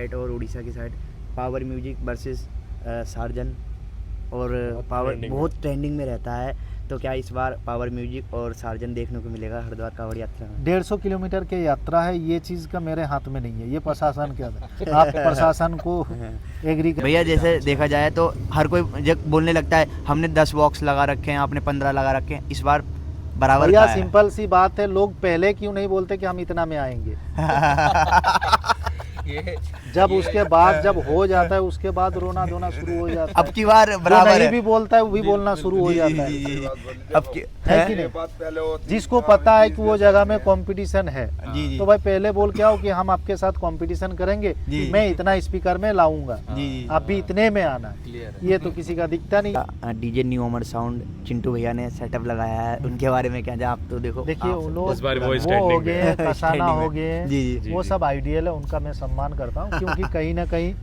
Side और उड़ीसा की side power music versus surgeon, और पावर बहुत ट्रेंडिंग में रहता है। तो क्या इस बार पावर म्यूजिक और सार्जन देखने को मिलेगा हरिद्वार कांवड़ यात्रा में? 150 किलोमीटर की यात्रा है, ये चीज़ का मेरे हाथ में नहीं है, ये प्रशासन के हाथ है। आप प्रशासन को एग्री कर भैया जैसे देखा जाए तो हर कोई जब बोलने लगता है हमने 10 बॉक्स लगा रखे हैं, आपने 15 लगा रखे हैं, इस बार बराबर भैया का है। सिंपल सी बात है, लोग पहले क्यों नहीं बोलते कि हम इतना में आएंगे? जब उसके बाद जब हो जाता है उसके बाद रोना धोना शुरू हो जाता है। अब की बार जो बराबर नहीं है। भी बोलता है वो भी बोलना शुरू हो जाता है। अब की है कि नहीं? जिसको पता है कि वो जगह में कंपटीशन है, जी जी तो भाई पहले बोल के आओ कि हम आपके साथ कंपटीशन करेंगे, जी। मैं इतना स्पीकर में लाऊंगा, जी आप भी इतने में आना है। ये तो किसी का दिखता नहीं। डीजे न्यू अमर साउंड चिंटू भैया ने सेटअप लगाया है, उनके बारे में क्या जाए? आप तो देखो, देखिए आप उन सब- लोग इस बार वो वो standing हो में गए, कसाना Standing में। हो गए, जी जी वो सब आइडियल है, उनका मैं सम्मान करता हूँ क्योंकि कहीं ना कहीं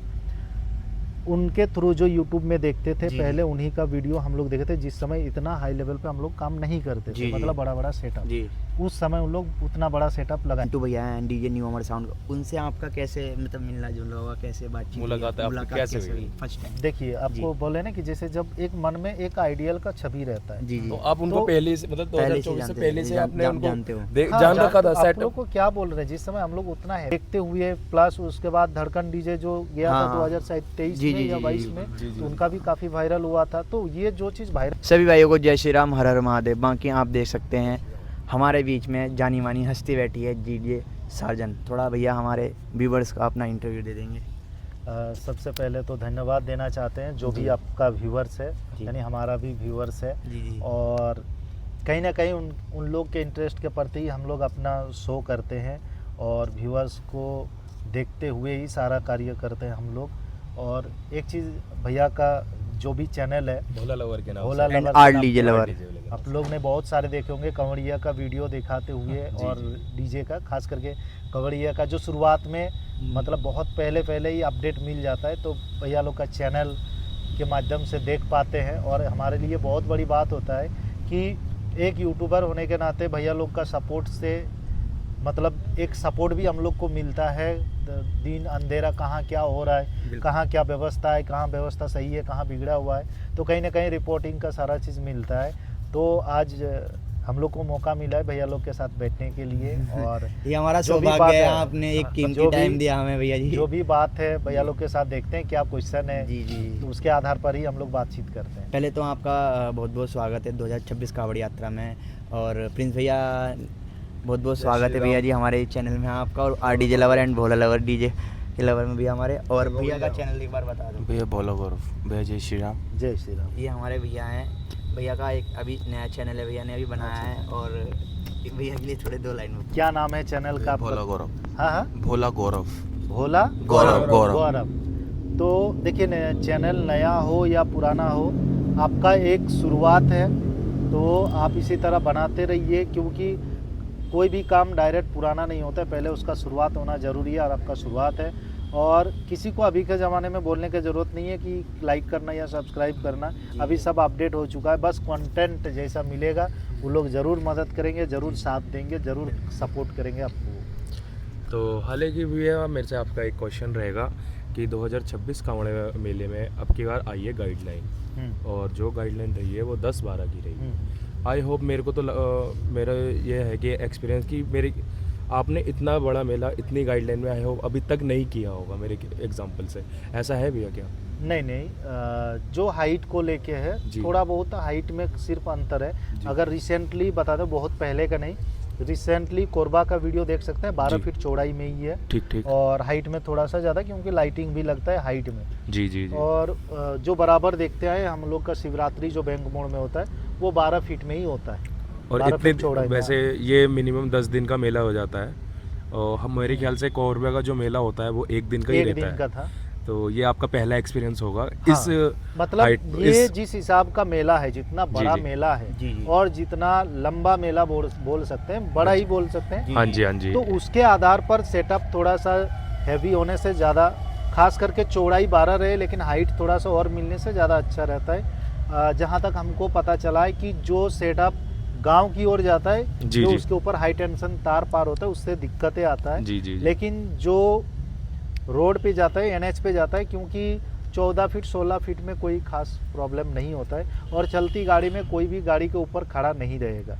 उनके थ्रू जो यूट्यूब में देखते थे जी, पहले, उन्हीं का वीडियो हम लोग देखते थे। जिस समय इतना हाई लेवल पे हम लोग काम नहीं करते जी, थे, जी। मतलब बड़ा बड़ा सेटअप, जी। उस समय उन लोग उतना बड़ा सेटअप लगाए। चिंटू भैया हैं डीजे न्यू अमर साउंड, उनसे आपका कैसे मतलब मिलना जुलना हुआ, कैसे बातचीत मुलाकात हुई? आपकी कैसे हुई? First time? देखिए आपको बोले ना कि जैसे जब एक मन में एक आइडियल का छवि रहता है, जी जी तो आप उनको तो पहले से मतलब पहले से 2024 से जानते पहले हैं, से जान- आपने जान- उनको जानते हो। हाँ, जान रखा था आप सेट। लोग को क्या बोल रहे हैं, जिस समय हम लोग उतना है देखते हुए, प्लस उसके बाद धड़कन डीजे जो गया हाँ, था हाँ। 2023 जी, में जी, या जी, 22 जी, में, जी, जी। तो उनका भी काफी वायरल हुआ था। तो ये जो चीज वायरल, सभी भाइयों को जय श्री राम, हर हर महादेव। बाकी आप देख सकते हैं हमारे बीच में जानी मानी हस्ती बैठी है, डीजे सार्जन। थोड़ा भैया हमारे व्यूवर्स का अपना इंटरव्यू दे देंगे। सबसे पहले तो धन्यवाद देना चाहते हैं जो जी। भी आपका व्यूअर्स है, जी। यानी हमारा भी व्यूअर्स है, जी जी और कहीं ना कहीं उन लोग के इंटरेस्ट के प्रति ही हम लोग अपना शो करते हैं, और व्यूअर्स को देखते हुए ही सारा कार्य करते हैं हम लोग। और एक चीज़, भैया का जो भी चैनल है भोला लवर के नाम भोला से। लवर एंड के आर नाम डीजे पे, लवर। आप लोग ने बहुत सारे देखे होंगे कंवरिया का वीडियो दिखाते हुए, जी, और जी। डीजे का, खास करके कंवरिया का जो शुरुआत में मतलब बहुत पहले ही अपडेट मिल जाता है, तो भैया लोग का चैनल के माध्यम से देख पाते हैं। और हमारे लिए बहुत बड़ी बात होता है कि एक यूट्यूबर होने के नाते भैया लोग का सपोर्ट से, मतलब एक सपोर्ट भी हम लोग को मिलता है। दिन अंधेरा कहाँ क्या हो रहा है, बिल्कुल। कहाँ क्या व्यवस्था है, कहाँ व्यवस्था सही है, कहाँ बिगड़ा हुआ है, तो कहीं ना कहीं रिपोर्टिंग का सारा चीज़ मिलता है। तो आज हम लोग को मौका मिला है भैया लोग के साथ बैठने के लिए, और ये हमारा जो भी सौभाग्य बात है, है, आपने एक हाँ, कीमती जो भी- टाइम दिया हमें भैया जी। जो भी बात है भैया लोग के साथ देखते हैं क्या क्वेश्चन है, जी जी तो उसके आधार पर ही हम लोग बातचीत करते हैं। पहले तो आपका बहुत बहुत स्वागत है 2026 कांवड़ यात्रा में, और प्रिंस भैया बहुत बहुत स्वागत है भैया जी हमारे चैनल में आपका, और आर DJ lover and Bhola lover DJ के लवर में भी हमारे। और भैया का चैनल एक बार बता दो। भैया भोला गौरव, भैया जय श्री राम। जय श्री राम। ये हमारे भैया हैं, भैया का एक अभी नया चैनल है, भैया ने अभी बनाया है, और भैया के लिए थोड़े 2 लाइन में। क्या नाम है चैनल का? भोला गौरव। हाँ हाँ, भोला गौरव। भोला गौरव। गौरव। तो देखिए, चैनल नया हो या पुराना हो, आपका एक शुरुआत है, तो आप इसी तरह बनाते रहिए, क्योंकि कोई भी काम डायरेक्ट पुराना नहीं होता है, पहले उसका शुरुआत होना ज़रूरी है, और आपका शुरुआत है। और किसी को अभी के ज़माने में बोलने की ज़रूरत नहीं है कि लाइक करना या सब्सक्राइब करना, अभी सब अपडेट हो चुका है। बस कंटेंट जैसा मिलेगा वो लोग ज़रूर मदद करेंगे, ज़रूर साथ देंगे, ज़रूर सपोर्ट करेंगे आपको। तो हालांकि भैया मेरे से आपका एक क्वेश्चन रहेगा कि 2026 कांवड़ मेले में अब की बार आई है गाइडलाइन, और जो गाइडलाइन रही है वो 10-12 की रही है। आई होप, मेरे को तो मेरा ये है कि एक्सपीरियंस कि मेरी आपने इतना बड़ा मेला इतनी गाइडलाइन में आई होप अभी तक नहीं किया होगा मेरे एग्जांपल से, ऐसा है भैया क्या? नहीं, जो हाइट को लेके है, जी। थोड़ा बहुत हाइट में सिर्फ अंतर है। जी। अगर रिसेंटली बता दो, बहुत पहले का नहीं, रिसेंटली कोरबा का वीडियो देख सकते हैं, 12 जी। फीट चौड़ाई में ही है, ठीक ठीक। और हाइट में थोड़ा सा ज़्यादा, क्योंकि लाइटिंग भी लगता है हाइट में। जी जी जी। और जो बराबर देखते हैं हम लोग का शिवरात्रि जो बैंक मोड़ में होता है, वो 12 फीट में ही होता है, और 12 इतने फीट चौड़ाई में। वैसे ये मिनिमम 10 दिन का मेला हो जाता है, और हम मेरे ख्याल से कोरबा का जो मेला होता है वो 1 दिन का ही एक रहता दिन है। का था। तो ये आपका पहला एक्सपीरियंस होगा हाँ, इस मतलब height- ये इस जिस हिसाब का मेला है, जितना बड़ा जी। मेला है, जी, जी। और जितना लंबा मेला बोल सकते हैं, बड़ा ही बोल सकते हैं, हाँ जी हाँ जी। तो उसके आधार पर सेटअप थोड़ा सा हैवी होने से ज़्यादा, खास करके चौड़ाई 12 रहे लेकिन हाइट थोड़ा सा और मिलने से ज़्यादा अच्छा रहता है। जहाँ तक हमको पता चला है कि जो सेटअप गांव की ओर जाता है, जी, जो जी। उसके ऊपर हाई टेंशन तार पार होता है, उससे दिक्कतें आता है। जी जी जी। लेकिन जो रोड पे जाता है, NH पे जाता है, क्योंकि 14 फीट 16 फीट में कोई खास प्रॉब्लम नहीं होता है और चलती गाड़ी में कोई भी गाड़ी के ऊपर खड़ा नहीं रहेगा।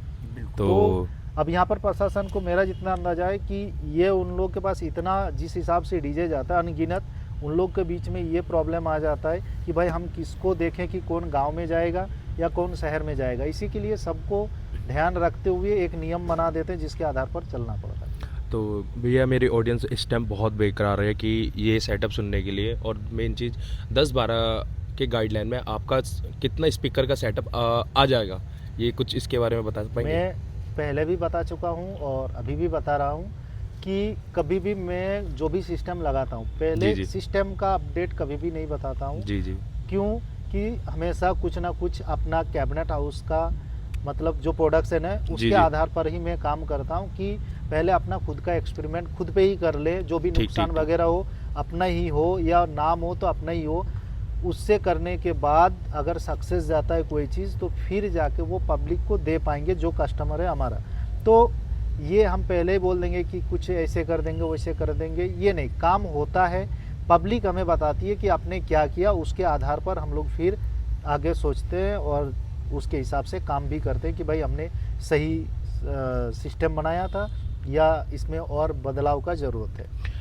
तो अब यहाँ पर प्रशासन को मेरा जितना अंदाजा है कि ये उन लोग के पास इतना जिस हिसाब से डीजे जाता है अनगिनत, उन लोग के बीच में ये प्रॉब्लम आ जाता है कि भाई हम किसको देखें कि कौन गांव में जाएगा या कौन शहर में जाएगा। इसी के लिए सबको ध्यान रखते हुए एक नियम बना देते हैं जिसके आधार पर चलना पड़ता है। तो भैया मेरी ऑडियंस इस टाइम बहुत बेकरार है कि ये सेटअप सुनने के लिए, और मेन चीज़ 10-12 के गाइडलाइन में आपका कितना स्पीकर का सेटअप आ जाएगा, ये कुछ इसके बारे में बता पाएंगे? मैं पहले भी बता चुका हूँ और अभी भी बता रहा हूँ कि कभी भी मैं जो भी सिस्टम लगाता हूँ पहले जी। सिस्टम का अपडेट कभी भी नहीं बताता हूँ। जी जी। क्यों कि हमेशा कुछ ना कुछ अपना कैबिनेट हाउस का मतलब जो प्रोडक्शन है उसके आधार पर ही मैं काम करता हूँ कि पहले अपना खुद का एक्सपेरिमेंट खुद पे ही कर ले, जो भी नुकसान वगैरह हो अपना ही हो या नाम हो तो अपना ही हो। उससे करने के बाद अगर सक्सेस जाता है कोई चीज़ तो फिर जाके वो पब्लिक को दे पाएंगे जो कस्टमर है हमारा। तो ये हम पहले ही बोल देंगे कि कुछ ऐसे कर देंगे वैसे कर देंगे, ये नहीं, काम होता है, पब्लिक हमें बताती है कि आपने क्या किया, उसके आधार पर हम लोग फिर आगे सोचते हैं और उसके हिसाब से काम भी करते हैं कि भाई हमने सही सिस्टम बनाया था या इसमें और बदलाव का ज़रूरत है।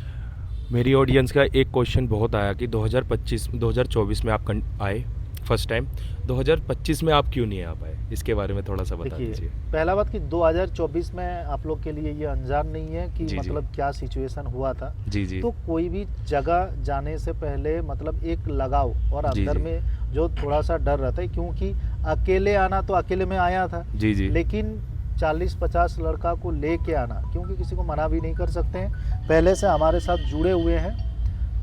मेरी ऑडियंस का एक क्वेश्चन बहुत आया कि 2024 में आप आए फर्स्ट टाइम, 2025 में आप क्यों नहीं आ पाए, इसके बारे में थोड़ा सा बता दीजिए। पहला बात कि 2024 में आप लोग के लिए ये अनजान नहीं है कि जी, मतलब क्या सिचुएशन हुआ था। जी जी। तो कोई भी जगह जाने से पहले मतलब एक लगाव और अंदर में जो थोड़ा सा डर रहता है, क्योंकि अकेले आना तो अकेले में आया था जी जी। लेकिन 40-50 लड़का को लेके आना, क्योंकि किसी को मना भी नहीं कर सकते हैं, पहले से हमारे साथ जुड़े हुए हैं,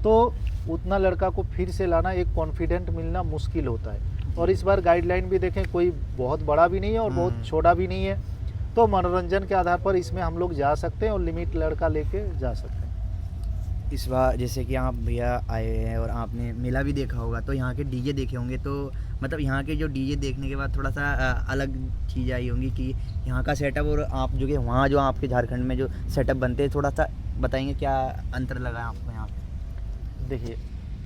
तो उतना लड़का को फिर से लाना, एक कॉन्फिडेंट मिलना मुश्किल होता है। और इस बार गाइडलाइन भी देखें, कोई बहुत बड़ा भी नहीं है और बहुत छोटा भी नहीं है, तो मनोरंजन के आधार पर इसमें हम लोग जा सकते हैं और लिमिट लड़का लेके जा सकते हैं। इस बार जैसे कि आप भैया आए हैं और आपने मेला भी देखा होगा, तो यहाँ के डीजे देखे होंगे, तो मतलब यहाँ के जो डीजे देखने के बाद थोड़ा सा अलग चीज़ आई होंगी कि यहाँ का सेटअप और आप जो कि वहाँ जो आपके झारखंड में जो सेटअप बनते हैं, थोड़ा सा बताएंगे क्या अंतर लगा है आपको यहाँ पे? देखिए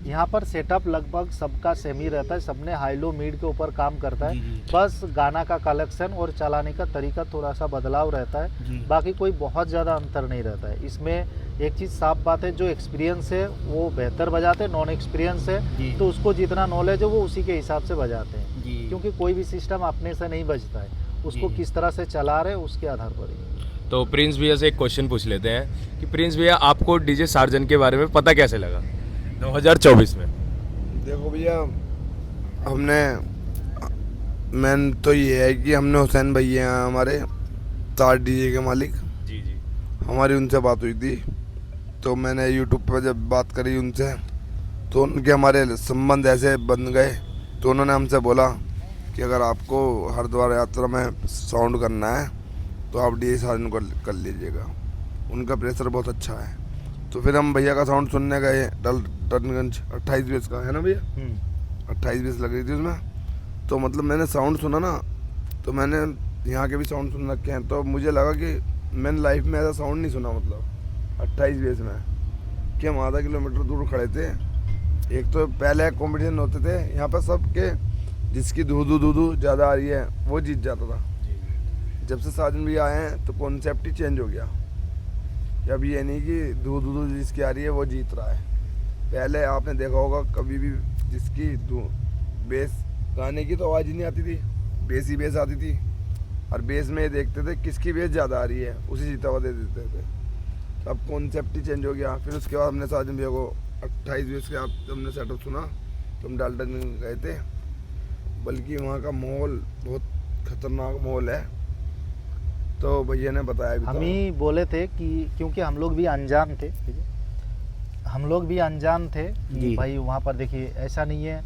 यहाँ पर सेटअप लगभग सबका सेम ही रहता है, सबने हाई लो मिड के ऊपर काम करता है, बस गाना का कलेक्शन और चलाने का तरीका थोड़ा सा बदलाव रहता है, बाकी कोई बहुत ज़्यादा अंतर नहीं रहता है। इसमें एक चीज़ साफ बात है, जो एक्सपीरियंस है वो बेहतर बजाते हैं, नॉन एक्सपीरियंस है तो उसको जितना नॉलेज है वो उसी के हिसाब से बजाते हैं, क्योंकि कोई भी सिस्टम अपने से नहीं बजता है, उसको किस तरह से चला रहे उसके आधार पर ही। तो प्रिंस भैया से एक क्वेश्चन पूछ लेते हैं कि प्रिंस भैया आपको डीजे सार्जन के बारे में पता कैसे लगा 2024 में? देखो भैया, मैन तो ये है कि हमने हुसैन भैया हमारे तार डीजे के मालिक, जी जी, हमारी उनसे बात हुई थी, तो मैंने यूट्यूब पर जब बात करी उनसे तो उनके हमारे संबंध ऐसे बन गए, तो उन्होंने हमसे बोला कि अगर आपको हरिद्वार यात्रा में साउंड करना है तो आप डीजे सार्जन कर लीजिएगा, उनका प्रेशर बहुत अच्छा है। तो फिर हम भैया का साउंड सुनने गए टर्नगंज 28 बेस का है ना भैया, 28 बेस लग रही थी उसमें। तो मतलब मैंने साउंड सुना ना, तो मैंने यहाँ के भी साउंड सुन रखे हैं, तो मुझे लगा कि मैंने लाइफ में ऐसा साउंड नहीं सुना, मतलब 28 बेस में, कि हम आधा किलोमीटर दूर खड़े थे। एक तो पहले कॉम्पिटिशन होते थे यहाँ पर सबके, जिसकी धू ज़्यादा आ रही है वो जीत जाता था। जब से साजन भी आए हैं तो कॉन्सेप्ट ही चेंज हो गया, अब ये नहीं कि धू जिसकी आ रही है वो जीत रहा है। पहले आपने देखा होगा कभी भी जिसकी बेस गाने की तो आवाज़ ही नहीं आती थी, बेस ही बेस आती थी, और बेस में ये देखते थे किसकी बेस ज़्यादा आ रही है उसी जीता हुआ दे देते थे। अब कॉन्सेप्ट ही चेंज हो गया। फिर उसके बाद हमने साजन भैया को 28 बेस के आप हमने सेटअप सुना तो हम डाल्टन गए थे, बल्कि वहाँ का माहौल बहुत खतरनाक माहौल है, तो भैया ने बताया भी, हम ही बोले थे कि क्योंकि हम लोग भी अनजान थे, कि भाई वहाँ पर देखिए ऐसा नहीं है,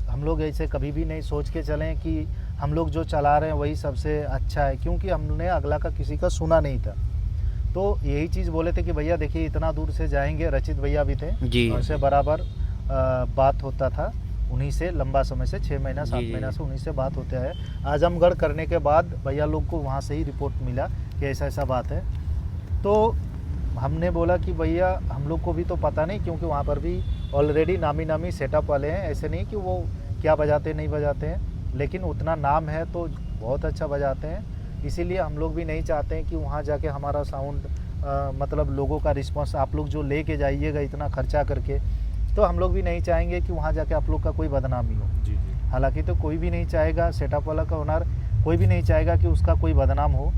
हम लोग ऐसे कभी भी नहीं सोच के चलें कि हम लोग जो चला रहे हैं वही सबसे अच्छा है, क्योंकि हमने अगला का किसी का सुना नहीं था। तो यही चीज़ बोले थे कि भैया देखिए इतना दूर से जाएंगे, रचित भैया भी थे जी, उनसे बराबर बात होता था, उन्हीं से लंबा समय से 6 महीना 7 महीना से उन्हीं से बात होता है। आजमगढ़ करने के बाद भैया लोग को वहाँ से ही रिपोर्ट मिला कि ऐसा ऐसा बात है। तो हमने बोला कि भैया हम लोग को भी तो पता नहीं, क्योंकि वहाँ पर भी ऑलरेडी नामी सेटअप वाले हैं, ऐसे नहीं कि वो क्या बजाते नहीं बजाते हैं, लेकिन उतना नाम है तो बहुत अच्छा बजाते हैं। इसीलिए हम लोग भी नहीं चाहते हैं कि वहाँ जाके हमारा साउंड मतलब लोगों का रिस्पांस आप लोग जो लेके जाइएगा इतना खर्चा करके, तो हम लोग भी नहीं चाहेंगे कि वहाँ जाके आप लोग का कोई बदनामी हो। जी जी। हालांकि तो कोई भी नहीं चाहेगा, सेटअप वाला का ओनर कोई भी नहीं चाहेगा कि उसका कोई बदनाम हो।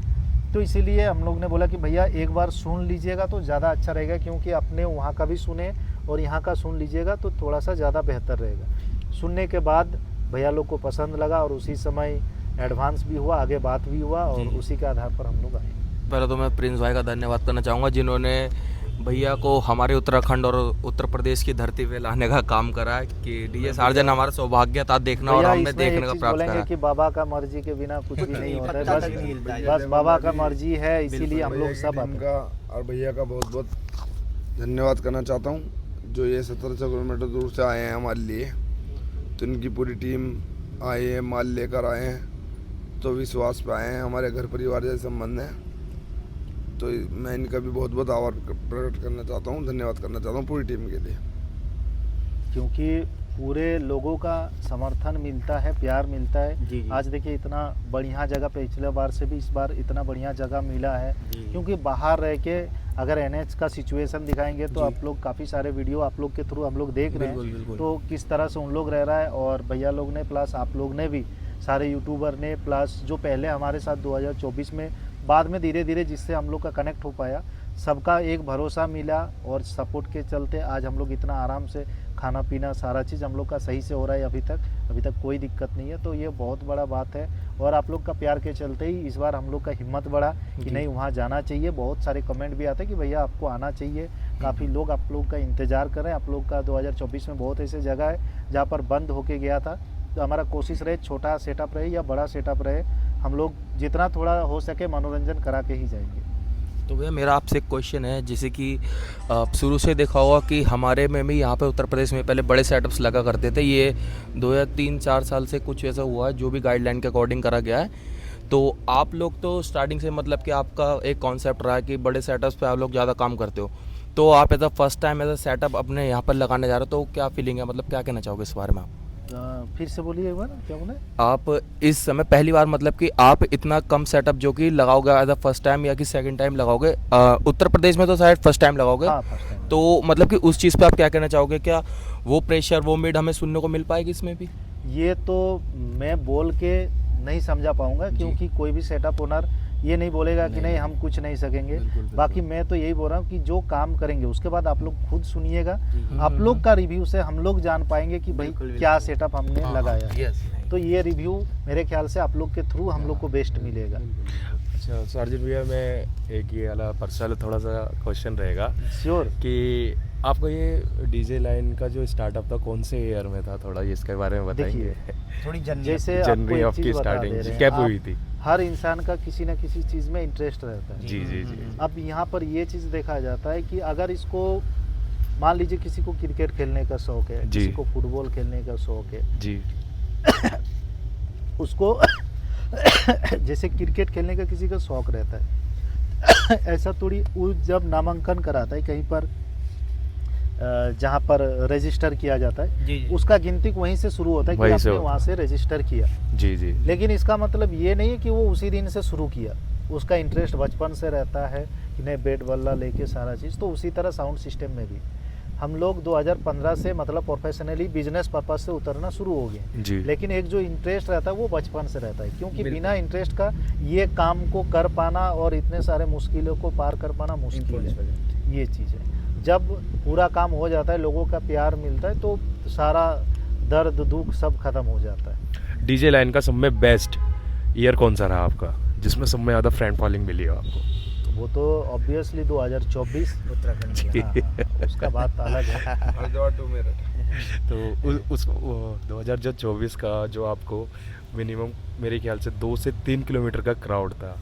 तो इसीलिए हम लोग ने बोला कि भैया एक बार सुन लीजिएगा तो ज़्यादा अच्छा रहेगा, क्योंकि अपने वहाँ का भी सुने और यहाँ का सुन लीजिएगा तो थोड़ा सा ज़्यादा बेहतर रहेगा। सुनने के बाद भैया लोग को पसंद लगा और उसी समय एडवांस भी हुआ, आगे बात भी हुआ और उसी के आधार पर हम लोग आए। पहले तो मैं प्रिंस भाई का धन्यवाद करना चाहूँगा, जिन्होंने भैया को हमारे उत्तराखंड और उत्तर प्रदेश की धरती पे लाने का काम करा है कि डीजे सार्जन हमारा सौभाग्य था देखना और भैया हमने इसमें देखने एक का चीज़ प्राप्त बोलेंगे करा। कि बाबा का मर्जी के बिना कुछ भी नहीं होता है, पत्ता तक नहीं हिलता है। बस बाबा का मर्जी है, इसीलिए हम लोग सब आते हैं। का और भैया का बहुत बहुत धन्यवाद करना चाहता हूँ, जो ये 1700 किलोमीटर दूर से आए हैं हमारे लिए। तो इनकी पूरी टीम आए हैं, माल लेकर आए हैं, तो विश्वास पे आए हैं, हमारे घर परिवार जैसे संबंध है। तो मैं इनका भी बहुत बहुत आभार प्रकट करना चाहता हूँ, धन्यवाद करना चाहता हूँ पूरी टीम के लिए, क्योंकि पूरे लोगों का समर्थन मिलता है, प्यार मिलता है। जी, जी। आज देखिए इतना बढ़िया जगह, पिछले बार से भी इस बार इतना बढ़िया जगह मिला है, जी। क्योंकि बाहर रह के अगर एनएच का सिचुएशन दिखाएंगे तो आप लोग काफ़ी सारे वीडियो आप लोग के थ्रू हम लोग देख रहे बिल्कुल, हैं, बिल्कुल। तो किस तरह से उन लोग रह रहा है और भैया लोग ने प्लस आप लोग ने भी, सारे यूट्यूबर ने, प्लस जो पहले हमारे साथ 2024 में बाद में धीरे धीरे जिससे हम लोग का कनेक्ट हो पाया, सबका एक भरोसा मिला और सपोर्ट के चलते आज हम लोग इतना आराम से खाना पीना सारा चीज़ हम लोग का सही से हो रहा है। अभी तक कोई दिक्कत नहीं है, तो ये बहुत बड़ा बात है। और आप लोग का प्यार के चलते ही इस बार हम लोग का हिम्मत बढ़ा कि नहीं वहाँ जाना चाहिए। बहुत सारे कमेंट भी आते हैं कि भैया आपको आना चाहिए, काफ़ी लोग आप लोग का इंतज़ार कर रहे हैं। आप लोग का 2024 में बहुत ऐसे जगह है जहाँ पर बंद होके गया था, तो हमारा कोशिश रहे छोटा सेटअप रहे या बड़ा सेटअप रहे, हम लोग जितना थोड़ा हो सके मनोरंजन करा के ही जाएंगे। तो भैया मेरा आपसे एक क्वेश्चन है, जैसे कि शुरू से देखा होगा कि हमारे में भी यहाँ पे उत्तर प्रदेश में पहले बड़े सेटअप्स लगा करते थे। ये 2 या 3-4 साल से कुछ ऐसा हुआ है जो भी गाइडलाइन के अकॉर्डिंग करा गया है। तो आप लोग तो स्टार्टिंग से मतलब कि आपका एक कॉन्सेप्ट रहा है कि बड़े सेटअप्स पे आप लोग ज़्यादा काम करते हो, तो आप as a first time as a setup अपने यहाँ पर लगाने जा रहे हो, तो क्या फीलिंग है, मतलब क्या कहना चाहोगे इस बारे में आप? फिर से बोलिए एक बार, क्या बोले? आप इस समय पहली बार मतलब कि आप इतना कम सेटअप जो कि लगाओगे एज अ फर्स्ट टाइम या कि सेकंड टाइम लगाओगे, उत्तर प्रदेश में तो शायद फर्स्ट टाइम लगाओगे, हाँ, first time। तो मतलब कि उस चीज़ पे आप क्या कहना चाहोगे? क्या वो प्रेशर वो मिड हमें सुनने को मिल पाएगी इसमें भी? ये तो मैं बोल के नहीं समझा पाऊंगा, क्योंकि कोई भी सेटअप ओनर ये नहीं बोलेगा कि नहीं हम कुछ नहीं सकेंगे। बाकी मैं तो यही बोल रहा हूँ कि जो काम करेंगे उसके बाद आप लोग खुद सुनिएगा, आप लोग का रिव्यू से हम लोग जान पाएंगे कि भाई क्या सेटअप हमने लगाया। तो ये रिव्यू मेरे ख्याल से आप लोग के थ्रू हम लोग को बेस्ट मिलेगा। अच्छा सार्जिन भैया, मैं एक ये वाला पर्सनल थोड़ा सा क्वेश्चन रहेगा श्योर। कि आपको ये डीजे लाइन का जो स्टार्टअप था कौन से ईयर में था, थोड़ा इसके बारे में बताएंगे? थोड़ी जैसे जनवरी ऑफ की स्टार्टिंग कब हुई थी? हर इंसान का किसी न किसी चीज़ में इंटरेस्ट रहता है। जी जी जी। अब यहाँ पर ये चीज़ देखा जाता है कि अगर इसको मान लीजिए किसी को क्रिकेट खेलने का शौक है, जी। किसी को फुटबॉल खेलने का शौक है, जी उसको जैसे क्रिकेट खेलने का किसी का शौक रहता है, ऐसा थोड़ी वो जब नामांकन कराता है कहीं पर जहाँ पर रजिस्टर किया जाता है, जी, जी। उसका गिनती वहीं से शुरू होता है कि वहीं से आपने होता वहाँ से रजिस्टर किया। जी जी। लेकिन इसका मतलब ये नहीं है कि वो उसी दिन से शुरू किया, उसका इंटरेस्ट बचपन से रहता है कि नहीं बैट बल्ला लेके सारा चीज़। तो उसी तरह साउंड सिस्टम में भी हम लोग 2015 से मतलब प्रोफेशनली बिजनेस पर्पज से उतरना शुरू हो गए। जी। लेकिन एक जो इंटरेस्ट रहता है वो बचपन से रहता है, क्योंकि बिना इंटरेस्ट का ये काम को कर पाना और इतने सारे मुश्किलों को पार कर पाना मुश्किल है। ये चीज़ है, जब पूरा काम हो जाता है, लोगों का प्यार मिलता है, तो सारा दर्द दुख सब खत्म हो जाता है। डीजे लाइन का सब में बेस्ट ईयर कौन सा रहा आपका, जिसमें सब में ज़्यादा फ्रेंड फॉलोइंग मिली हो आपको? वो तो ऑब्वियसली 2024 उत्तराखंड जी। हाँ, उसका बात अलग है। हरिद्वार टू मेरठ। तो उस 2024 का जो आपको मिनिमम मेरे ख्याल से 2 से 3 किलोमीटर का क्राउड था,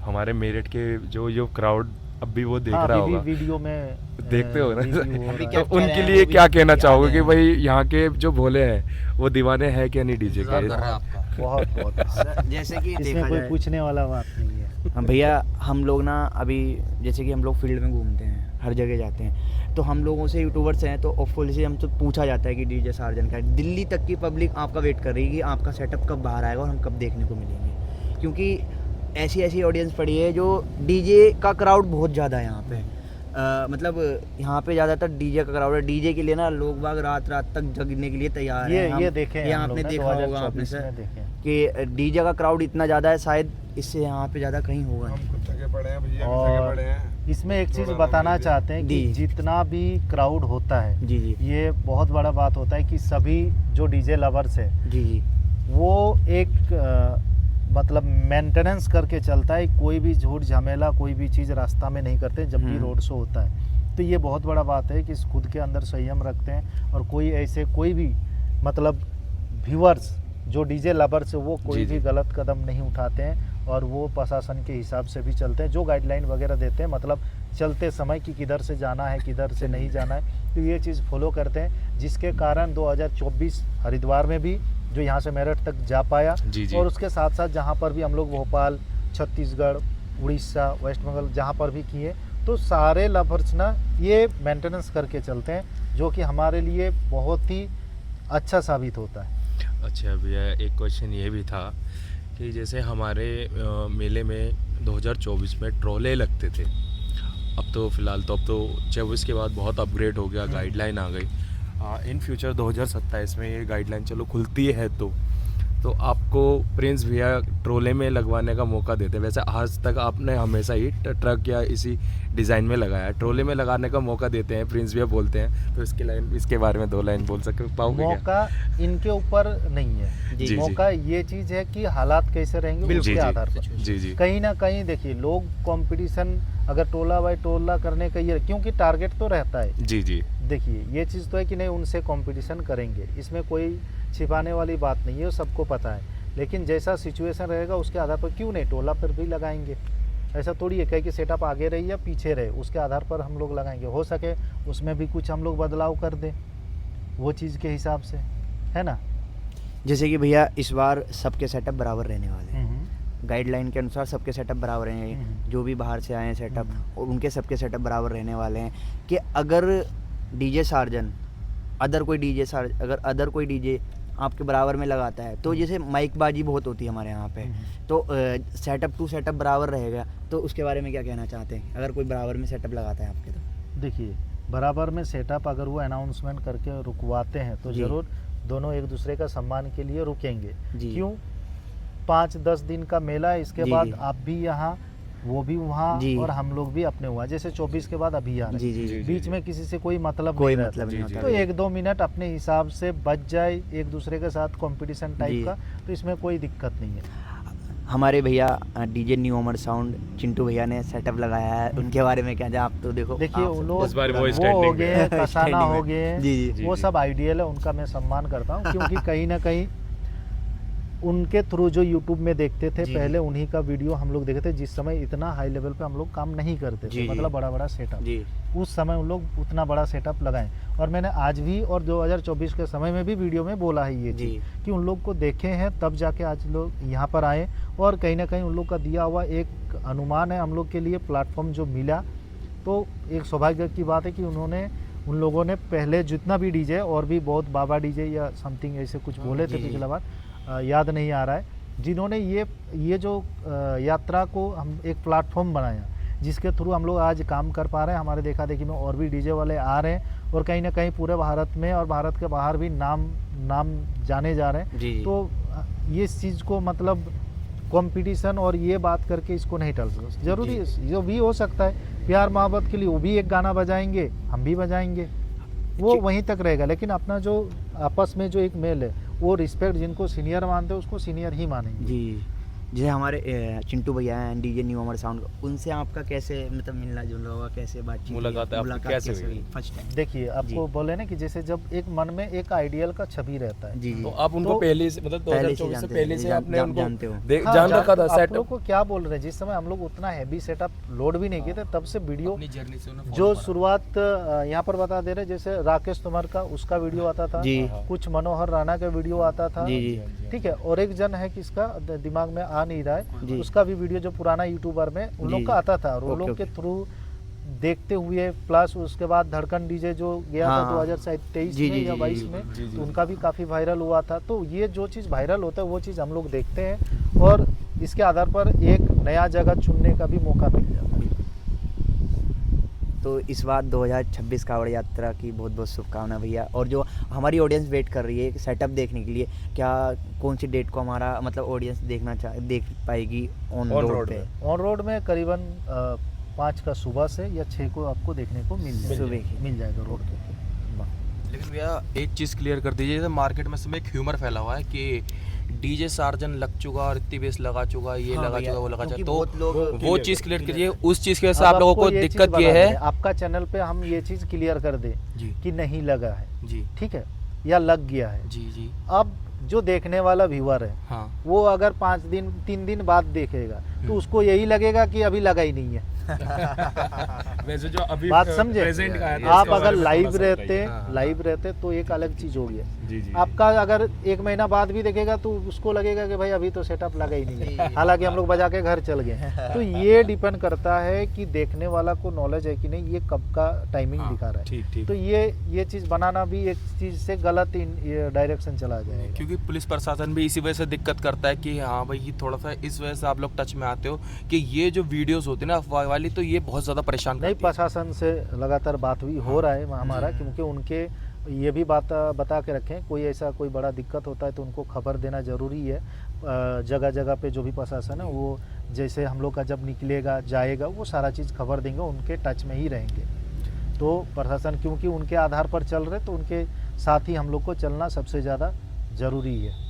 हमारे मेरठ के जो क्राउड अब भी वो देख हाँ, रहा अभी भी होगा, वीडियो में देखते हो ना, review हो अभी रहा क्या है। तो उनके लिए क्या कहना चाहोगे कि भाई यहाँ के जो भोले हैं वो दीवाने हैं क्या नहीं डीजे के? बहुत बहुत जैसे कि इसमें देखा कोई जाए पूछने वाला बात नहीं है। हाँ भैया, हम लोग ना अभी जैसे कि हम लोग फील्ड में घूमते हैं, हर जगह जाते हैं, तो हम लोगों से यूट्यूबर्स हैं तो ऑफकोर्स से हमसे पूछा जाता है कि डीजे सार्जन का है। दिल्ली तक की पब्लिक आपका वेट कर रही है कि आपका सेटअप कब बाहर आएगा और हम कब देखने को मिलेंगे, क्योंकि ऐसी ऐसी ऑडियंस पड़ी है जो डीजे का क्राउड बहुत ज़्यादा है यहाँ पे। मतलब यहाँ पे ज़्यादातर डीजे का क्राउड है। डीजे के लिए ना लोग बाग रात रात तक जगने के लिए तैयार हैं। ये देखें ये आपने देखा होगा आपने से कि डीजे का क्राउड इतना ज़्यादा है, शायद इससे यहाँ पे ज़्यादा कहीं होगा नहीं। हम खुद थके पड़े हैं भैया, और थके पड़े हैं। इसमें एक चीज़ थोड़ा बताना रोक चाहते हैं कि जी। जितना भी क्राउड होता है, जी जी ये बहुत बड़ा बात होता है कि सभी जो डीजे लवर्स है जी जी वो एक मतलब मेंटेनेंस करके चलता है। कोई भी झूठ झमेला कोई भी चीज़ रास्ता में नहीं करते जब भी रोड शो होता है। तो ये बहुत बड़ा बात है कि खुद के अंदर संयम रखते हैं और कोई ऐसे कोई भी मतलब व्यूअर्स जो डीजे लवर्स है वो कोई भी गलत कदम नहीं उठाते हैं और वो प्रशासन के हिसाब से भी चलते हैं, जो गाइडलाइन वगैरह देते हैं मतलब चलते समय कि किधर से जाना है किधर से नहीं जाना है, तो ये चीज़ फॉलो करते हैं, जिसके कारण 2024 हरिद्वार में भी जो यहाँ से मेरठ तक जा पाया। और उसके साथ साथ जहाँ पर भी हम लोग भोपाल, छत्तीसगढ़, उड़ीसा, वेस्ट बंगाल जहाँ पर भी किए, तो सारे लवर्स ना ये मेंटेनेंस करके चलते हैं, जो कि हमारे लिए बहुत ही अच्छा साबित होता है। अच्छा भैया, एक क्वेश्चन ये भी था कि जैसे हमारे मेले में 2024 में ट्रोले लगते थे, अब तो फ़िलहाल तो 24 के बाद बहुत अपग्रेड हो गया, गाइडलाइन आ गई। इन फ्यूचर 2027 में ये गाइडलाइन चलो खुलती है तो आपको प्रिंस भैया ट्रोले में लगवाने का मौका देते हैं। वैसे आज तक आपने हमेशा ही ट्रक या इसी डिज़ाइन में लगाया, ट्रोले में लगाने का मौका देते हैं प्रिंस भैया बोलते हैं, तो इसके बारे में 2 लाइन बोल पाओगे क्या? मौका इनके ऊपर नहीं है जी, मौका ये चीज़ है कि हालात कैसे रहेंगे उसके आधार पर। जी कहीं ना कहीं देखिए लोग कंपटीशन अगर टोला बाय टोला करने का ये, क्योंकि टारगेट तो रहता है। जी देखिए ये चीज़ तो है कि नहीं उनसे कंपटीशन करेंगे, इसमें कोई छिपाने वाली बात नहीं है, सबको पता है। लेकिन जैसा सिचुएशन रहेगा उसके आधार पर क्यों नहीं टोला पर भी लगाएंगे। ऐसा थोड़ी है कहीं कि सेटअप आगे रहे या पीछे रहे, उसके आधार पर हम लोग लगाएंगे। हो सके उसमें भी कुछ हम लोग बदलाव कर दें वो चीज़ के हिसाब से, है ना। जैसे कि भैया इस बार सबके सेटअप बराबर रहने वाले हैं, गाइडलाइन के अनुसार सबके सेटअप बराबर रहेंगे, जो भी बाहर से आए हैं सेटअप और उनके सबके सेटअप बराबर रहने वाले हैं। कि अगर डीजे सार्जन अदर कोई डीजे आपके बराबर में लगाता है तो जैसे माइक बाजी बहुत होती है हमारे यहाँ पे, तो सेटअप टू सेटअप बराबर रहेगा, तो उसके बारे में क्या कहना चाहते हैं अगर कोई बराबर में सेटअप लगाता है आपके? तो देखिए बराबर में सेटअप अगर वो अनाउंसमेंट करके रुकवाते हैं तो ज़रूर दोनों एक दूसरे का सम्मान के लिए रुकेंगे। क्यों 5-10 दिन का मेला है, इसके बाद आप भी यहाँ वो भी वहाँ और हम लोग भी अपने हुआ, जैसे 24 के बाद अभी आ रहे हैं, बीच में किसी से कोई मतलब नहीं रहता। तो 1-2 मिनट अपने हिसाब से बच जाए एक दूसरे के साथ कंपटीशन टाइप का, तो इसमें कोई दिक्कत नहीं है। हमारे भैया डीजे न्यू अमर साउंड चिंटू भैया ने सेटअप लगाया है, उनके बारे में क्या? आप तो देखिए वो लोग वो हो गए, कसाना हो गए, वो सब आइडियल है, उनका मैं सम्मान करता हूँ, क्योंकि कहीं ना कहीं उनके थ्रू जो यूट्यूब में देखते थे पहले उन्हीं का वीडियो हम लोग देखते थे, जिस समय इतना हाई लेवल पे हम लोग काम नहीं करते थे, मतलब बड़ा बड़ा सेटअप, उस समय उन लोग उतना बड़ा सेटअप लगाएं। और मैंने आज भी और 2024 के समय में भी वीडियो में बोला है ये चीज़ कि उन लोग को देखे हैं तब जाके आज लोग यहाँ पर आए, और कहीं ना कहीं उन लोग का दिया हुआ एक अनुमान है हम लोग के लिए प्लेटफॉर्म जो मिला, तो एक सौभाग्य की बात है कि उन लोगों ने पहले जितना भी डीजे और भी बहुत बाबा डीजे या समथिंग ऐसे कुछ बोले थे पिछला बार, याद नहीं आ रहा है, जिन्होंने ये जो यात्रा को हम एक प्लेटफॉर्म बनाया जिसके थ्रू हम लोग आज काम कर पा रहे हैं। हमारे देखा देखी में और भी डीजे वाले आ रहे हैं और कहीं ना कहीं पूरे भारत में और भारत के बाहर भी नाम जाने जा रहे हैं। तो ये चीज़ को मतलब कंपटीशन और ये बात करके इसको नहीं टल सकते, जरूरी जो भी हो सकता है प्यार मोहब्बत के लिए वो भी एक गाना बजाएंगे, हम भी बजाएंगे, वो वहीं तक रहेगा। लेकिन अपना जो आपस में जो एक मेल है वो रिस्पेक्ट, जिनको सीनियर मानते हैं उसको सीनियर ही मानेंगे। जी, जैसे हमारे चिंटू भैया हैं डीजे न्यू अमर साउंड, उनसे आपका कैसे मतलब मिलना जुलना होगा, कैसे बातचीत मुलाकात कैसे हुई फर्स्ट टाइम? देखिए आपको बोले ना कि जैसे जब एक मन में एक आइडियल का छवि रहता है, तो आप उनको पहले से मतलब 2024 से पहले से आपने उनको जानते हो, जान रखा था सेटअप। आप लोग को क्या बोल रहे हैं, जिस समय हम लोग उतना हैवी सेटअप लोड भी नहीं किए थे तब से वीडियो जो शुरुआत यहाँ पर बता दे रहे, जैसे राकेश तोमर का उसका वीडियो आता था, कुछ मनोहर राणा का वीडियो आता था, ठीक है, और एक जन है किसका दिमाग में आ नहीं रहा है, जी। उसका भी वीडियो जो पुराना यूट्यूबर में उन लोग जी। का आता था, और उन ओके, लोग के ओके। थ्रू देखते हुए, प्लस उसके बाद धड़कन डीजे जो गया हाँ, था 2023 जी, में जी, या जी, 22 जी, में, जी, जी, तो उनका भी काफ़ी वायरल हुआ था। तो ये जो चीज़ वायरल होता है वो चीज़ हम लोग देखते हैं, और इसके आधार पर एक नया जगह चुनने का भी मौका मिल जाता है। तो इस बार 2026 कावड़ यात्रा की बहुत बहुत शुभकामनाएं भैया। और जो हमारी ऑडियंस वेट कर रही है सेटअप देखने के लिए, क्या कौन सी डेट को हमारा मतलब ऑडियंस देख पाएगी ऑन On रोड road पे? में। ऑन रोड में करीबन 5 का सुबह से या 6 को आपको देखने को मिल जाएगा रोड के ऊपर। लेकिन भैया एक चीज़ क्लियर कर दीजिए, जैसे मार्केट में समय एक ह्यूमर फैला हुआ है कि डीजे सार्जन लग चुका और इतनी बेस लगा चुका, ये हाँ लगा भैया, चुका, वो लगा क्योंकि चुका, बहुत लोग तो वो चीज़ क्लियर कीजिए। उस चीज़ की वजह से अब आप लोगों को आपको ये चीज़ दिक्कत ये बता है। दें, आपका चैनल पे हम ये चीज़ क्लियर कर दें जी कि नहीं लगा है, जी ठीक है, या लग गया है। जी जी अब जो देखने वाला व्यूअर है हाँ वो अगर 3 दिन बाद देखेगा तो उसको यही लगेगा कि अभी लगा ही नहीं है। वैसे जो अभी बात समझे? प्रेजेंट का है, तो आप उसके अगर बारे में लाइव थोड़ा सा रहते बताइए। हाँ, हाँ, लाइव रहते तो एक अलग चीज हो गया। जी जी आपका अगर 1 महीना बाद भी देखेगा तो उसको लगेगा कि भाई अभी तो सेटअप लगा ही नहीं है, हालांकि हम लोग बजा के घर चल गए। तो ये डिपेंड करता है कि देखने वाला को नॉलेज है कि नहीं, ये कब का टाइमिंग हाँ, दिखा रहा है। ठीक ठीक तो ये चीज बनाना भी एक चीज से गलत डायरेक्शन चला जाएगा। क्योंकि पुलिस प्रशासन भी इसी वजह से दिक्कत करता है कि हाँ भाई ये थोड़ा सा इस वजह से आप लोग टच में आते हो कि ये जो वीडियोस होती है ना अफवाह वाली, तो ये बहुत ज़्यादा परेशान नहीं, करती है। प्रशासन से लगातार बात हुई हो रहा है हमारा, क्योंकि उनके ये भी बात बता के रखें, कोई ऐसा कोई बड़ा दिक्कत होता है तो उनको खबर देना ज़रूरी है। जगह जगह पे जो भी प्रशासन है वो जैसे हम लोग का जब निकलेगा जाएगा वो सारा चीज़ खबर देंगे, उनके टच में ही रहेंगे। तो प्रशासन क्योंकि उनके आधार पर चल रहे, तो उनके साथ ही हम लोग को चलना सबसे ज़्यादा ज़रूरी है।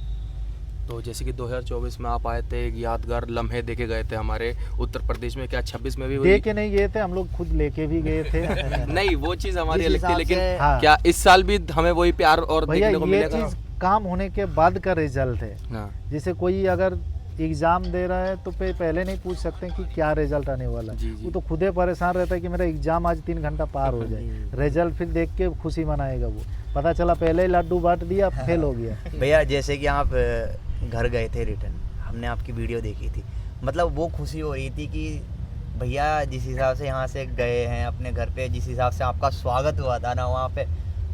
तो जैसे कि 2024 में आप आए थे, एक यादगार लम्हे देखे गए थे हमारे उत्तर प्रदेश में, क्या 26 में भी वही? दे के नहीं गए थे, हम लोग खुद लेके भी गए थे। नहीं वो चीज़ हमारी जिस अलग थी, हिसाब लेकिन से- हाँ। क्या इस साल भी हमें वही प्यार और भैया देखने को ये मिलेगा? चीज़ काम होने के बाद का रिजल्ट है। हाँ जैसे कोई अगर एग्ज़ाम दे रहा है तो पहले नहीं पूछ सकते कि क्या रिजल्ट आने वाला जी, है, जी। वो तो खुदे परेशान रहता है कि मेरा एग्ज़ाम आज 3 घंटा पार हो जाए, रिजल्ट फिर देख के खुशी मनाएगा। वो पता चला पहले ही लड्डू बांट दिया, फेल हो गया। भैया जैसे कि आप घर गए थे रिटर्न, हमने आपकी वीडियो देखी थी, मतलब वो खुशी हो रही थी कि भैया जिस हिसाब से यहाँ से गए हैं अपने घर पे, जिस हिसाब से आपका स्वागत हुआ था ना वहाँ पे,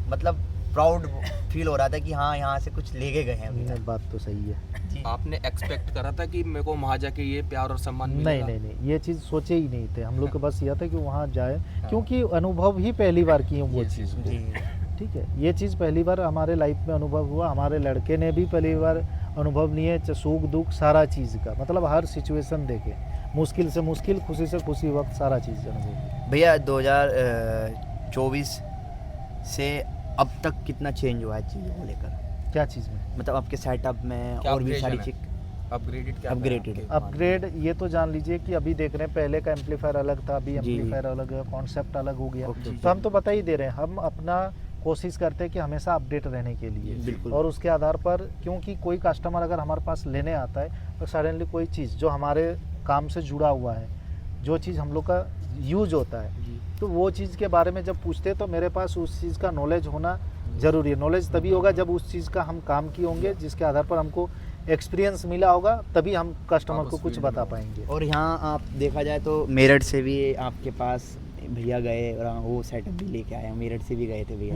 मतलब प्राउड फील हो रहा था कि हाँ यहाँ से कुछ लेके गए हैं भैया। बात तो सही है। आपने एक्सपेक्ट करा था कि मेरे को वहाँ जाके ये प्यार और सम्मान नहीं मिलेगा? नहीं नहीं, ये चीज़ सोचे ही नहीं थे हम लोग को, बस यह था कि वहाँ जाए, क्योंकि अनुभव ही पहली बार किए वो चीज़ को। जी ठीक है, ये चीज़ पहली बार हमारे लाइफ में अनुभव हुआ, हमारे लड़के ने भी पहली बार अनुभव लिए, सुख दुख सारा चीज़ का, मतलब हर सिचुएशन देखे, मुश्किल से मुश्किल, खुशी से खुशी, वक्त सारा चीज़ अनुभव हुआ। भैया 2024 से अब तक कितना चेंज हुआ है चीज़ों को लेकर, क्या चीज़ में? मतलब आपके सेटअप में क्या और भी सारी upgradation चीज अपग्रेडेड क्या Upgraded। है? अपग्रेड ये तो जान लीजिए कि अभी देख रहे हैं, पहले का एम्पलीफायर अलग था, अभी जी। एम्पलीफायर अलग है, कॉन्सेप्ट अलग हो गया। ओके। तो हम तो बता ही दे रहे हैं, हम अपना कोशिश करते हैं कि हमेशा अपडेट रहने के लिए, बिल्कुल। और उसके आधार पर, क्योंकि कोई कस्टमर अगर हमारे पास लेने आता है तो सडनली कोई चीज़ जो हमारे काम से जुड़ा हुआ है, जो चीज़ हम लोग का यूज होता है, तो वो चीज़ के बारे में जब पूछते हैं तो मेरे पास उस चीज़ का नॉलेज होना ज़रूरी है। नॉलेज तभी होगा जब उस चीज़ का हम काम किए होंगे, जिसके आधार पर हमको एक्सपीरियंस मिला होगा, तभी हम कस्टमर को कुछ बता पाएंगे। और यहाँ आप देखा जाए तो मेरठ से भी आपके पास भैया गए और वो सेटअप भी लेके आए, मेरठ से भी गए थे भैया।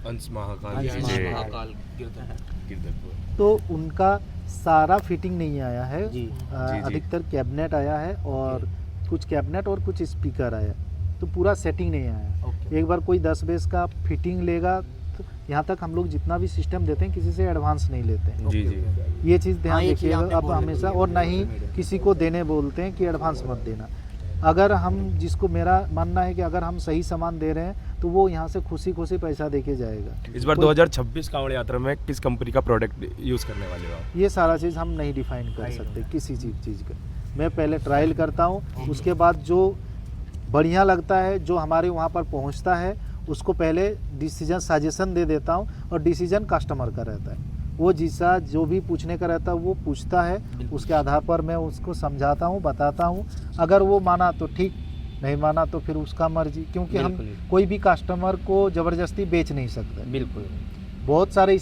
अंश महाकाल अंश जी से महाकाल। कीर्तनपुर। तो उनका सारा फिटिंग नहीं आया है, जी। जी। अधिकतर कैबिनेट आया है, और कुछ कैबिनेट और कुछ स्पीकर आया, तो पूरा सेटिंग नहीं आया। ओके। एक बार कोई 10 बेस का फिटिंग लेगा तो यहाँ तक हम लोग जितना भी सिस्टम देते हैं किसी से एडवांस नहीं लेते हैं। जी जी ये चीज़ ध्यान हाँ, ये चीज़ रखिएगा आपने आप बोल हमेशा, रखी है। और ना ही किसी को देने बोलते हैं कि एडवांस मत देना। अगर हम जिसको, मेरा मानना है कि अगर हम सही सामान दे रहे हैं तो वो यहाँ से खुशी खुशी पैसा दे के जाएगा। इस बार कोई- 2026 कांवड़ यात्रा में किस कंपनी का प्रोडक्ट यूज़ करने वाले हो आप? ये सारा चीज़ हम नहीं डिफाइन कर सकते किसी चीज़ का। मैं पहले ट्रायल करता हूँ, उसके बाद जो बढ़िया लगता है, जो हमारे वहाँ पर पहुँचता है, उसको पहले डिसीजन सजेशन दे देता हूँ, और डिसीजन कस्टमर का रहता है। वो जैसा जो भी पूछने का रहता है वो पूछता है, उसके आधार पर मैं उसको समझाता हूँ, बताता हूँ। अगर वो माना तो ठीक, नहीं माना तो फिर उसका मर्जी, क्योंकि हम बिल्कुल। कोई भी कस्टमर को ज़बरदस्ती बेच नहीं सकते। बिल्कुल। बहुत सारे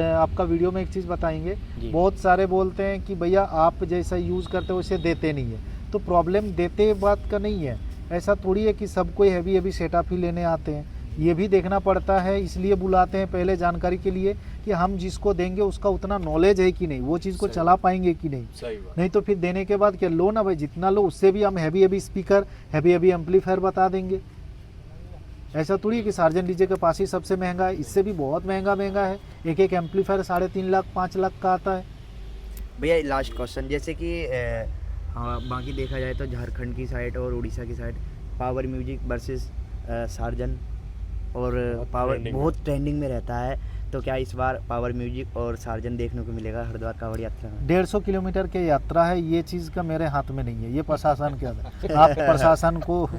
आपका वीडियो में एक चीज़ बताएंगे, जी। बहुत सारे बोलते हैं कि भैया आप जैसा यूज़ करते हो वैसे देते नहीं है। तो प्रॉब्लम देते बात का नहीं है, ऐसा थोड़ी है कि सब कोई हैवी सेटअप ही लेने आते हैं। ये भी देखना पड़ता है, इसलिए बुलाते हैं पहले जानकारी के लिए कि हम जिसको देंगे उसका उतना नॉलेज है कि नहीं, वो चीज़ को चला पाएंगे कि नहीं। सही बात। नहीं तो फिर देने के बाद क्या लो ना भाई, जितना लो उससे भी हम हैवी स्पीकर, हैवी एम्पलीफायर बता देंगे। ऐसा थोड़ी है कि सार्जन डीजे के पास ही सबसे महंगा है, इससे भी बहुत महंगा है। एक एम्पलीफायर 3.5 लाख 5 लाख का आता है। भैया लास्ट क्वेश्चन, जैसे कि बाकी देखा जाए तो झारखंड की साइड और उड़ीसा की side power music versus surgeon और पावर trending में। बहुत ट्रेंडिंग में रहता है, तो क्या इस बार पावर म्यूजिक और सार्जन देखने को मिलेगा हरिद्वार कांवड़ यात्रा में? 150 किलोमीटर की यात्रा है, ये चीज़ का मेरे हाथ में नहीं है, ये प्रशासन क्या है। आप प्रशासन को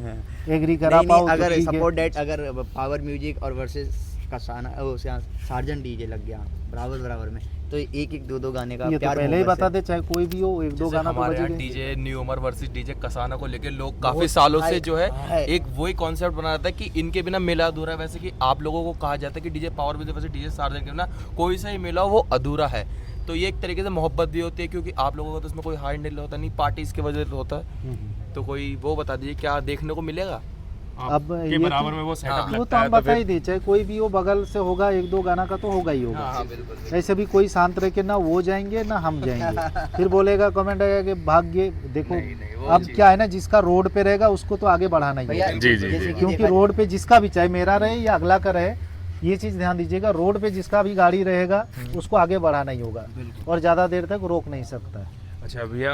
एग्री करा पाओ तो अगर ठीक है। सपोर्ट डेट अगर पावर म्यूजिक और वर्सेस सार्जन डीजे लग गया बराबर में, तो एक दो गाने का ये तो प्यार पहले ही मोहब्बत बता से- दे, चाहे कोई भी हो, एक दो जैसे गाना तो हमारे यहाँ बजेगा। DJ new Umar versus DJ Kasana को लेके लोग काफी बहुत सालों से हाई- जो है हाई। एक वही कॉन्सेप्ट बना रहता है कि इनके बिना मेला अधूरा है। वैसे कि आप लोगों को कहा जाता है कि DJ power music versus DJ surgeon के बिना कोई सा ही मेला हो वो अधूरा है। तो ये एक तरीके से मोहब्बत भी होती है, क्योंकि आप लोगों का तो उसमें कोई हार्ड डील होता नहीं, पार्टी इसके वजह से होता है। तो कोई वो बता दीजिए क्या देखने को मिलेगा? अब के ये बराबर तो- में वो सेटअप हाँ, वो लगता तो हम है बता फिर- ही दे, चाहे कोई भी हो, बगल से होगा, एक दो गाना का तो होगा ही होगा। हाँ, बिल्कुल। ऐसे भी कोई शांत रह के ना वो जाएंगे ना हम जाएंगे। फिर बोलेगा, कमेंट आएगा कि भाग्य देखो। नहीं, वो अब चीज़- क्या है ना, जिसका रोड पे रहेगा उसको तो आगे बढ़ाना ही भैया है, जी, जी, जैसे जी। कि क्योंकि देखा- रोड पे जिसका भी, चाहे मेरा रहे या अगला का रहे, ये चीज़ ध्यान दीजिएगा, रोड पे जिसका भी गाड़ी रहेगा उसको आगे बढ़ाना ही होगा और ज़्यादा देर तक रोक नहीं सकता है। अच्छा भैया,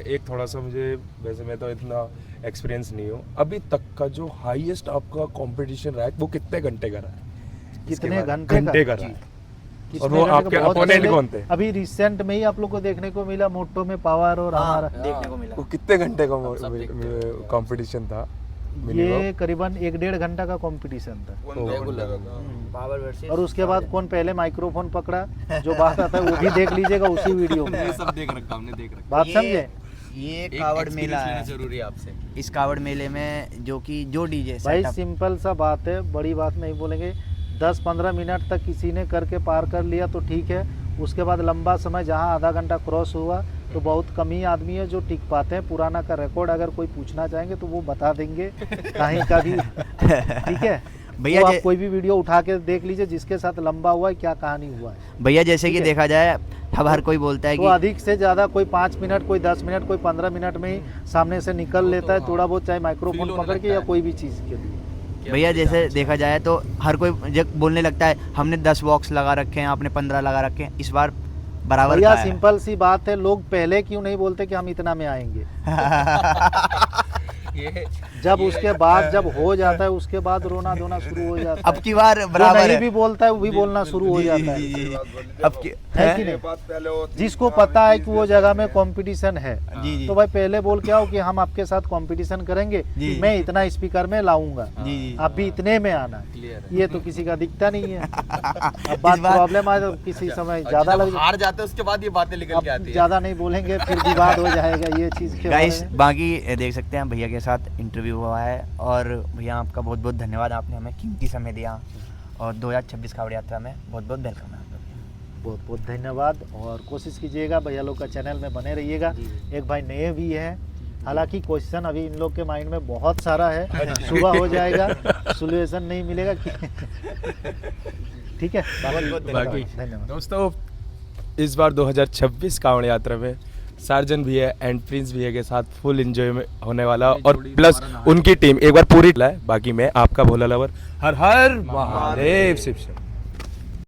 एक थोड़ा सा मुझे, वैसे मैं तो इतना एक्सपीरियंस नहीं हूँ, अभी तक का जो हाईएस्ट आपका कंपटीशन रहा है वो कितने घंटे का रहा है? कितने इसके बाद- घंटे का का? रहा है। कितने और वो घंटे का? आपके बहुत opponent पहले- कौन थे? अभी रिसेंट में ही आप लोग को देखने को मिला, मोटो में पावर और हाँ, हमारा देखने को मिला। वो कितने घंटे का सब देखते हैं। कंपटीशन था? ये करीबन 1-1.5 घंटा का कंपटीशन था। पावर वर्सेस और उसके बाद कौन पहले माइक्रोफोन पकड़ा, जो बात आता है वो भी देख लीजिएगा उसी वीडियो में। ये सब देख रखा हमने, देख रखा। बात ये- समझे? ये एक कावड़ experience मेला लेना है, जरूरी है आपसे। इस कावड़ मेले में जो डीजे भाई सेटअप सिंपल सा बात है, बड़ी बात नहीं बोलेंगे। 10-15 मिनट तक किसी ने करके पार कर लिया तो ठीक है, उसके बाद लंबा समय जहाँ आधा घंटा क्रॉस हुआ तो बहुत कम ही आदमी है जो टिक पाते हैं। पुराना का रिकॉर्ड अगर कोई पूछना चाहेंगे तो वो बता देंगे कहीं का भी, ठीक है भैया तो आप जे- कोई भी वीडियो उठा के देख लीजिए जिसके साथ लंबा हुआ है, क्या कहानी हुआ है। भैया जैसे कि ठीक है। देखा जाए अब हर कोई बोलता है तो कि अधिक से ज़्यादा कोई 5 मिनट, कोई 10 मिनट, कोई 15 मिनट में ही सामने से निकल वो लेता है तो थोड़ा हाँ, बहुत, चाहे feel माइक्रोफोन होने पकड़ के लगता या है। कोई भी चीज़ के लिए। भैया जैसे देखा जाए तो हर कोई जब बोलने लगता है हमने 10 बॉक्स लगा रखे हैं, आपने 15 लगा रखे हैं, इस बार बराबर भैया का है। सिंपल सी बात है, लोग पहले क्यों नहीं बोलते कि हम इतना में आएंगे? ये जब उसके बाद जब हो जाता है उसके बाद रोना धोना शुरू हो जाता अब है। की बार जो बराबर नहीं है। भी बोलता है वो भी बोलना शुरू हो जी, जाता जी, है। जी, जी। अब की है कि नहीं? बात पहले होती जिसको पता है कि वो जगह में कंपटीशन है, जी, जी। तो भाई पहले बोल के आओ कि हम आपके साथ कंपटीशन करेंगे, जी। मैं इतना स्पीकर में लाऊंगा, जी, जी। आप भी इतने में आना। क्लियर है। ये तो किसी का दिखता नहीं है। अब इस बात बार- प्रॉब्लम आए तो किसी समय और ज्यादा जब लग, हार जाते हैं उसके बाद ये बातें निकल के अब आती है। ज्यादा नहीं बोलेंगे फिर विवाद हो जाएगा ये चीज के बारे गाइस में। बाकी देख सकते हैं भैया के साथ इंटरव्यू हुआ है, और भैया आपका बहुत बहुत धन्यवाद, आपने हमें कीमती समय दिया, और 2026 कावड़ यात्रा में बहुत बहुत वेलकम है आप लोग। बहुत बहुत धन्यवाद, और कोशिश कीजिएगा भैया लोग का चैनल में बने रहिएगा। एक भाई नए भी हैं, हालांकि क्वेश्चन अभी इन लोग के माइंड में बहुत सारा है, सुबह हो जाएगा, सोल्यूशन नहीं मिलेगा कि ठीक है। बाकी धन्यवाद। दोस्तों, इस बार 2026 कांवड़ यात्रा में सार्जन भी है एंड प्रिंस भी है के साथ फुल एंजॉय होने वाला, और प्लस उनकी टीम एक बार पूरी है। बाकी मैं आपका भोला लवर, हर हर महादेव शिव शंकर।